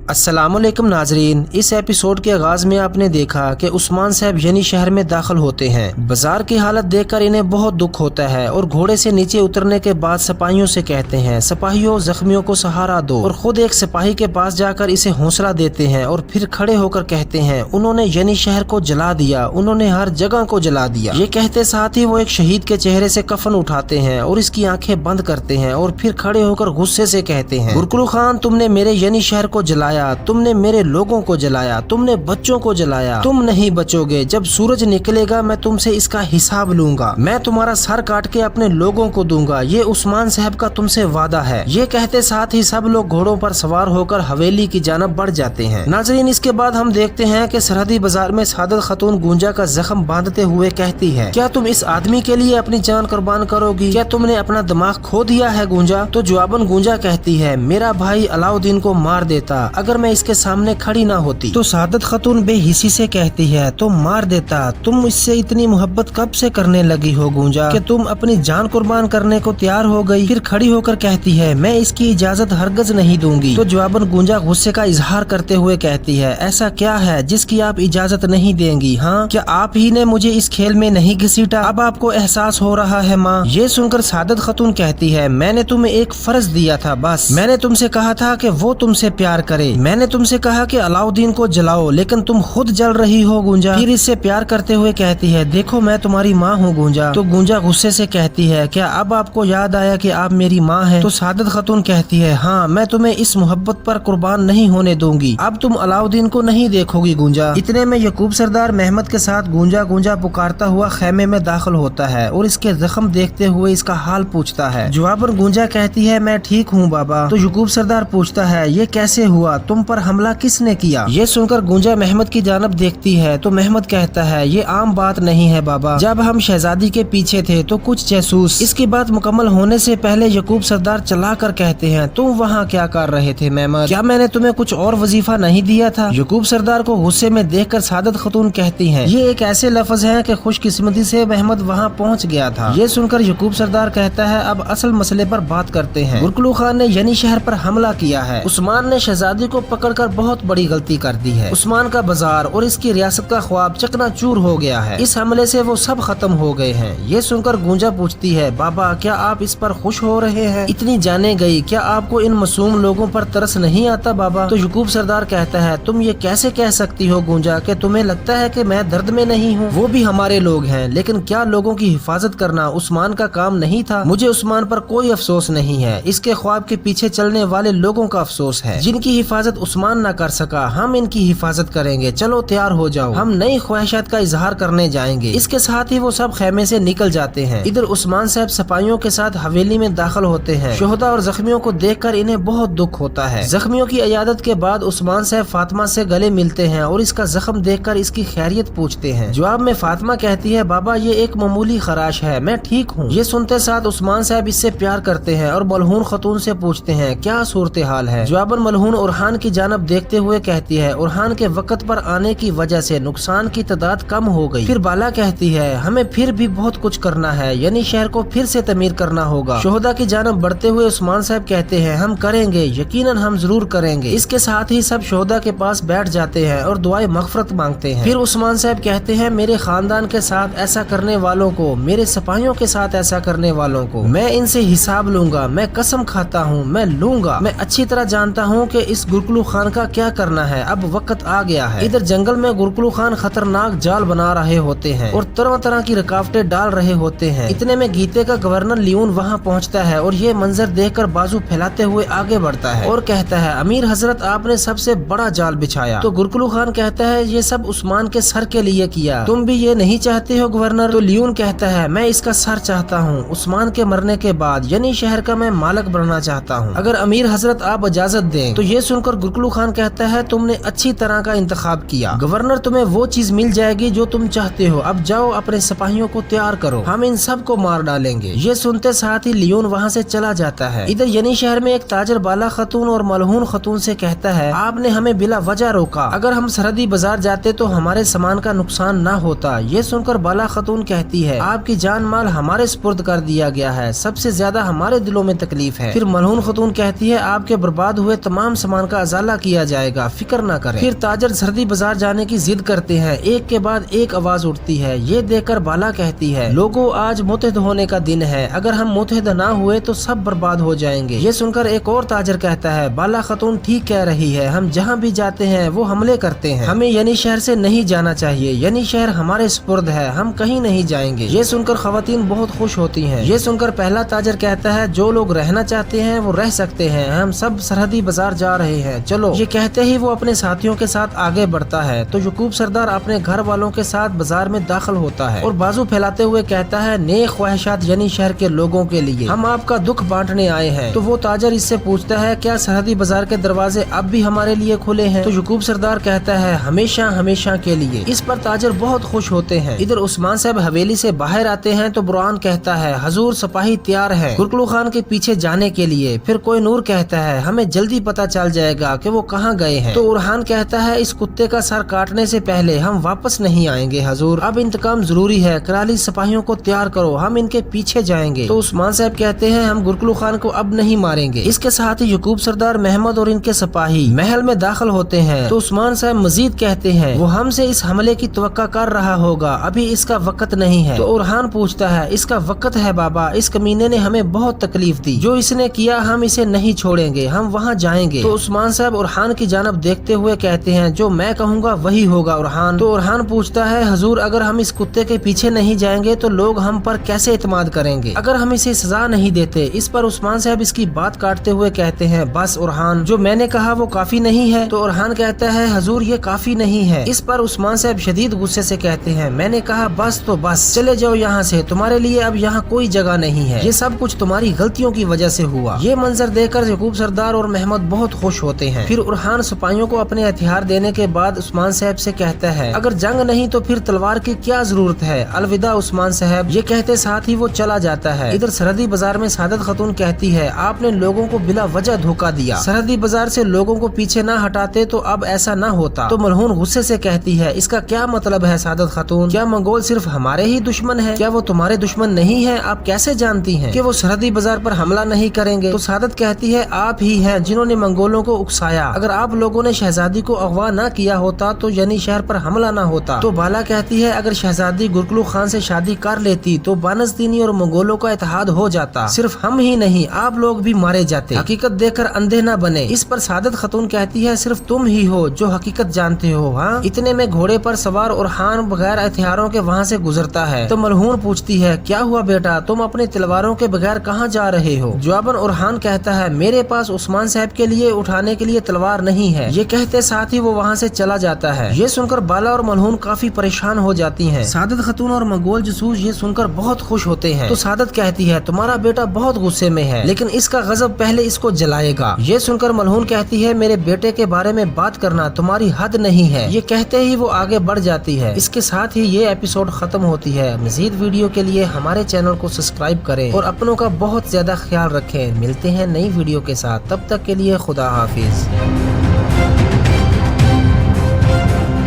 अस्सलाम वालेकुम नाजरीन। इस एपिसोड के आगाज में आपने देखा कि उस्मान साहब यनी शहर में दाखिल होते हैं। बाजार की हालत देखकर इन्हें बहुत दुख होता है और घोड़े से नीचे उतरने के बाद सिपाहियों से कहते हैं, सिपाहियों जख्मियों को सहारा दो, और खुद एक सिपाही के पास जाकर इसे हौसला देते हैं और फिर खड़े होकर कहते हैं, उन्होंने यनी शहर को जला दिया, उन्होंने हर जगह को जला दिया। ये कहते साथ ही वो एक शहीद के चेहरे से कफन उठाते हैं और इसकी आंखें बंद करते हैं और फिर खड़े होकर गुस्से से कहते हैं, गुरकुल खान, तुमने मेरे यनी शहर को जलाया, तुमने मेरे लोगों को जलाया, तुमने बच्चों को जलाया, तुम नहीं बचोगे। जब सूरज निकलेगा मैं तुमसे इसका हिसाब लूंगा, मैं तुम्हारा सर काट के अपने लोगों को दूंगा, ये उस्मान साहब का तुमसे वादा है। ये कहते साथ ही सब लोग घोड़ों पर सवार होकर हवेली की जानब बढ़ जाते हैं। नाजरीन, इसके बाद हम देखते हैं कि सरहदी बाजार में सादत खातून गूंजा का जख्म बांधते हुए कहती है, क्या तुम इस आदमी के लिए अपनी जान कुर्बान करोगी? क्या तुमने अपना दिमाग खो दिया है गूंजा? तो जवाबन गूंजा कहती है, मेरा भाई अलाउद्दीन को मार देता अगर मैं इसके सामने खड़ी ना होती। तो सादत खातून बेहिसी से कहती है, तो मार देता। तुम इससे इतनी मोहब्बत कब से करने लगी हो गूंजा कि तुम अपनी जान कुर्बान करने को तैयार हो गई? फिर खड़ी होकर कहती है, मैं इसकी इजाजत हरगज नहीं दूंगी। तो जवाबन गूंजा गुस्से का इजहार करते हुए कहती है, ऐसा क्या है जिसकी आप इजाजत नहीं देंगी? हाँ, क्या आप ही ने मुझे इस खेल में नहीं घसीटा? अब आपको एहसास हो रहा है माँ? ये सुनकर सादत खातून कहती है, मैंने तुम्हें एक फर्ज दिया था, बस मैंने तुमसे कहा था कि वो तुमसे प्यार करे, मैंने तुमसे कहा कि अलाउद्दीन को जलाओ, लेकिन तुम खुद जल रही हो गूंजा। फिर इससे प्यार करते हुए कहती है, देखो मैं तुम्हारी माँ हूँ गूंजा। तो गूंजा गुस्से से कहती है, क्या अब आपको याद आया कि आप मेरी माँ हैं? तो सादत खातून कहती है, हाँ, मैं तुम्हें इस मोहब्बत पर कुर्बान नहीं होने दूंगी, अब तुम अलाउद्दीन को नहीं देखोगी गूंजा। इतने में यकूब सरदार मेहमद के साथ गूंजा गूंजा पुकारता हुआ खेमे में दाखिल होता है और इसके जख्म देखते हुए इसका हाल पूछता है। जवाबन गूंजा कहती है, मैं ठीक हूँ बाबा। तो यकूब सरदार पूछता है, ये कैसे हुआ? तुम पर हमला किसने किया? ये सुनकर गूंजा मेहमद की जानब देखती है तो मेहमद कहता है, ये आम बात नहीं है बाबा, जब हम शहजादी के पीछे थे तो कुछ जासूस। इसकी बात मुकम्मल होने से पहले यकूब सरदार चला कर कहते हैं, तुम वहाँ क्या कर रहे थे मेहमद? क्या मैंने तुम्हें कुछ और वजीफा नहीं दिया था? यकूब सरदार को गुस्से में देखकर सादत खातून कहती हैं, ये एक ऐसे लफ्ज हैं कि खुशकिस्मती से मेहमद वहाँ पहुँच गया था। ये सुनकर यकूब सरदार कहता है, अब असल मसले पर बात करते हैं। गुरकुल खान ने यनी शहर पर हमला किया है। उस्मान ने शहजादी को पकड़कर बहुत बड़ी गलती कर दी है। उस्मान का बाजार और इसकी रियासत का ख्वाब चकनाचूर हो गया है। इस हमले से वो सब खत्म हो गए हैं। ये सुनकर गूंजा पूछती है, बाबा क्या आप इस पर खुश हो रहे हैं? इतनी जाने गई, क्या आपको इन मासूम लोगों पर तरस नहीं आता बाबा? तो यकूब सरदार कहता है, तुम ये कैसे कह सकती हो गूंजा कि तुम्हें लगता है कि मैं दर्द में नहीं हूँ? वो भी हमारे लोग हैं, लेकिन क्या लोगों की हिफाजत करना उस्मान का काम नहीं था? मुझे उस्मान पर कोई अफसोस नहीं है, इसके ख्वाब के पीछे चलने वाले लोगों का अफसोस है, जिनकी हिफाजत उस्मान न कर सका। हम इनकी हिफाजत करेंगे, चलो तैयार हो जाओ, हम नई ख्वाहिशात का इजहार करने जाएंगे। इसके साथ ही वो सब खेमे से निकल जाते हैं। इधर उस्मान साहब सिपाहियों के साथ हवेली में दाखिल होते हैं। शोहदा और जख्मियों को देखकर इन्हें बहुत दुख होता है। जख्मियों की इयादत के बाद उस्मान साहब फातिमा से गले मिलते हैं और इसका जख्म देखकर इसकी खैरियत पूछते हैं। जवाब में फातिमा कहती है, बाबा ये एक मामूली खराश है, मैं ठीक हूँ। ये सुनते साथ उस्मान साहब इससे प्यार करते हैं और मलहून खातून से पूछते हैं, क्या सूरत हाल है? जवाबन मलहून उरहान की जानब देखते हुए कहती है, उरहान के वक्त पर आने की वजह से नुकसान की तादाद कम हो गई। फिर बाला कहती है, हमें फिर भी बहुत कुछ करना है, यानी शहर को फिर से तमीर करना होगा। शोहदा की जानब बढ़ते हुए उस्मान साहब कहते हैं, हम करेंगे, यकीनन हम जरूर करेंगे। इसके साथ ही सब शोहदा के पास बैठ जाते हैं और दुआए मगफरत मांगते हैं। फिर उस्मान साहब कहते हैं, मेरे खानदान के साथ ऐसा करने वालों को, मेरे सिपाहियों के साथ ऐसा करने वालों को मैं इनसे हिसाब लूंगा, मैं कसम खाता हूँ, मैं लूंगा। मैं अच्छी तरह जानता हूँ कि इस गुरकुल खान का क्या करना है, अब वक्त आ गया है। इधर जंगल में गुरकुल खान खतरनाक जाल बना रहे होते हैं और तरह तरह की रुकावटें डाल रहे होते हैं। इतने में गीते का गवर्नर लियोन वहाँ पहुँचता है और ये मंजर देखकर बाजू फैलाते हुए आगे बढ़ता है और कहता है, अमीर हजरत आपने सबसे बड़ा जाल बिछाया। तो गुरकुल खान कहता है, ये सब उस्मान के सर के लिए किया, तुम भी ये नहीं चाहते हो गवर्नर? तो लियोन कहता है, मैं इसका सर चाहता हूँ, उस्मान के मरने के बाद यानी शहर का मैं मालिक बनना चाहता हूँ, अगर अमीर हजरत आप इजाजत दें। तो ये सुनकर गुरकुल खान कहता है, तुमने अच्छी तरह का इंतखाब किया गवर्नर, तुम्हें वो चीज मिल जाएगी जो तुम चाहते हो, अब जाओ अपने सिपाहियों को तैयार करो, हम इन सब को मार डालेंगे। ये सुनते साथ ही लियोन वहाँ से चला जाता है। इधर यनी शहर में एक ताजर बाला खातून और मलहून खातून से कहता है, आपने हमें बिला वजह रोका, अगर हम सरहदी बाजार जाते तो हमारे सामान का नुकसान ना होता। ये सुनकर बाला खातून कहती है, आपकी जान माल हमारे सुपुर्द कर दिया गया है, सबसे ज्यादा हमारे दिलों में तकलीफ है। फिर मलहून खातून कहती है, आपके बर्बाद हुए तमाम सामान का अजाला किया जाएगा, फिक्र न करें। फिर ताजर सरहदी बाजार जाने की जिद करते हैं। एक के बाद एक आवाज उठती है। ये देखकर बाला कहती है, लोगों आज मुतहद होने का दिन है, अगर हम मुतहद ना हुए तो सब बर्बाद हो जाएंगे। ये सुनकर एक और ताजर कहता है, बाला खातून ठीक कह रही है, हम जहाँ भी जाते हैं वो हमले करते हैं, हमें यनी शहर से नहीं जाना चाहिए, यनी शहर हमारे सुपुर्द है, हम कहीं नहीं जाएंगे। ये सुनकर खवातीन बहुत खुश होती हैं। ये सुनकर पहला ताजर कहता है, जो लोग रहना चाहते हैं वो रह सकते हैं, हम सब सरहदी बाजार जा रहे हैं, चलो। ये कहते ही वो अपने साथियों के साथ आगे बढ़ता है तो यकूब सरदार अपने घर वालों के साथ बाजार में दाखिल होता है और बाजू फैलाते हुए कहता है, नेक ख्वाहिशात यनी शहर के लोगों के लिए, हम आपका दुख बांटने आए हैं। तो वो ताजर इससे पूछता है, क्या सरहदी बाजार के दरवाजे अब भी हमारे लिए खुले हैं? तो यकूब सरदार कहता है, हमेशा हमेशा के लिए। इस पर ताजर बहुत खुश होते हैं। इधर उस्मान साहब हवेली से बाहर आते हैं तो बुरहान कहता है, हजूर सिपाही तैयार है गुरकलू खान के पीछे जाने के लिए। फिर कोई नूर कहता है, हमें जल्दी पता चल जाएगा कि वो कहाँ गए हैं। तो उरहान कहता है, इस कुत्ते का सर काटने से पहले हम वापस नहीं आएंगे हजूर, अब इंतकाम जरूरी है, कराली सिपाहियों को तैयार करो, हम इनके पीछे जाएंगे। तो उस्मान साहब कहते हैं, हम गुरकलू खान को अब नहीं मारेंगे। इसके साथ ही यकूब सरदार, महमद और इनके सिपाही महल में दाखिल होते हैं। तो उस्मान साहब मजीद कहते हैं, वो हमसे इस हमले की तवक्का कर रहा होगा, अभी इसका वक्त नहीं है। तो उरहान पूछता है, इसका वक्त है बाबा, इस कमीने ने हमें बहुत तकलीफ दी, जो इसने किया हम इसे नहीं छोड़ेंगे, हम वहाँ जाएंगे। तो उस्मान साहब उरहान की जानब देखते हुए कहते हैं, जो मैं कहूँगा वही होगा उरहान। तो उरहान पूछता है, हजूर अगर हम इस कुत्ते के पीछे नहीं जाएंगे तो लोग हम पर कैसे इत्माद करेंगे, अगर हम इसे सजा नहीं देते। इस पर उस्मान साहब इसकी बात काटते हुए कहते हैं, बस उरहान, जो मैंने कहा वो काफी नहीं है? तो उरहान कहता है, हजूर ये काफी नहीं है। इस पर उस्मान साहब शदीद गुस्से से कहते हैं, मैंने कहा बस तो बस, चले जाओ यहाँ से, तुम्हारे लिए अब यहाँ कोई जगह नहीं है, ये सब कुछ तुम्हारी गलतियों की वजह से हुआ। ये मंजर देखकर यकूब सरदार और महमद बहुत खुश होते हैं। फिर उरहान सिपाहियों को अपने हथियार देने के बाद उस्मान साहब से कहता है, अगर जंग नहीं तो फिर तलवार की क्या जरूरत है, अलविदा उस्मान साहब। ये कहते साथ ही वो चला जाता है। इधर सरहदी बाजार में सादत खातून कहती है, आपने लोगों को बिला वजह धोखा दिया, सरहदी बाजार से लोगों को पीछे ना हटाते तो अब ऐसा ना होता। तो मलहून गुस्से से कहती है, इसका क्या मतलब है सादत खातून, क्या मंगोल सिर्फ हमारे ही दुश्मन है, क्या वो तुम्हारे दुश्मन नहीं है? आप कैसे जानती हैं कि वो सरहदी बाजार पर हमला नहीं करेंगे? तो सादत कहती है, आप ही हैं जिन्होंने मंगोलों को उकसाया, अगर आप लोगों ने शहजादी को अगवा न किया होता तो यानी शहर पर हमला न होता। तो बाला कहती है, अगर शहजादी गुरकलू खान से शादी कर लेती तो बानस्तीनी और मंगोलों का इत्तेहाद हो जाता, सिर्फ हम ही नहीं आप लोग भी मारे जाते, हकीकत देखकर अंधे न बने। इस पर सादत खातून कहती है, सिर्फ तुम ही हो जो हकीकत जानते हो। हाँ, इतने में घोड़े पर सवार उरहान बगैर हथियारों के वहाँ से गुजरता है। तो मलहून पूछती है, क्या हुआ बेटा, तुम अपने तलवारों के बगैर कहाँ जा रहे हो? जवाबन उरहान कहता है, मेरे पास उस्मान साहब के लिए उठाने के लिए तलवार नहीं है। ये कहते साथ ही वो वहाँ से चला जाता है। ये सुनकर बाला और मलहून काफी परेशान हो जाती हैं। सादत खातून और मंगोल जसूस ये सुनकर बहुत खुश होते हैं। तो सादत कहती है, तुम्हारा बेटा बहुत गुस्से में है, लेकिन इसका गजब पहले इसको जलाएगा। ये सुनकर मलहून कहती है, मेरे बेटे के बारे में बात करना तुम्हारी हद नहीं है। ये कहते ही वो आगे बढ़ जाती है। इसके साथ ही ये एपिसोड खत्म होती है। मजीद वीडियो के लिए हमारे चैनल को सब्सक्राइब करें और अपनों का बहुत ज्यादा ख्याल रखें। मिलते हैं नई वीडियो के साथ, तब तक के लिए खुदा हाफिज।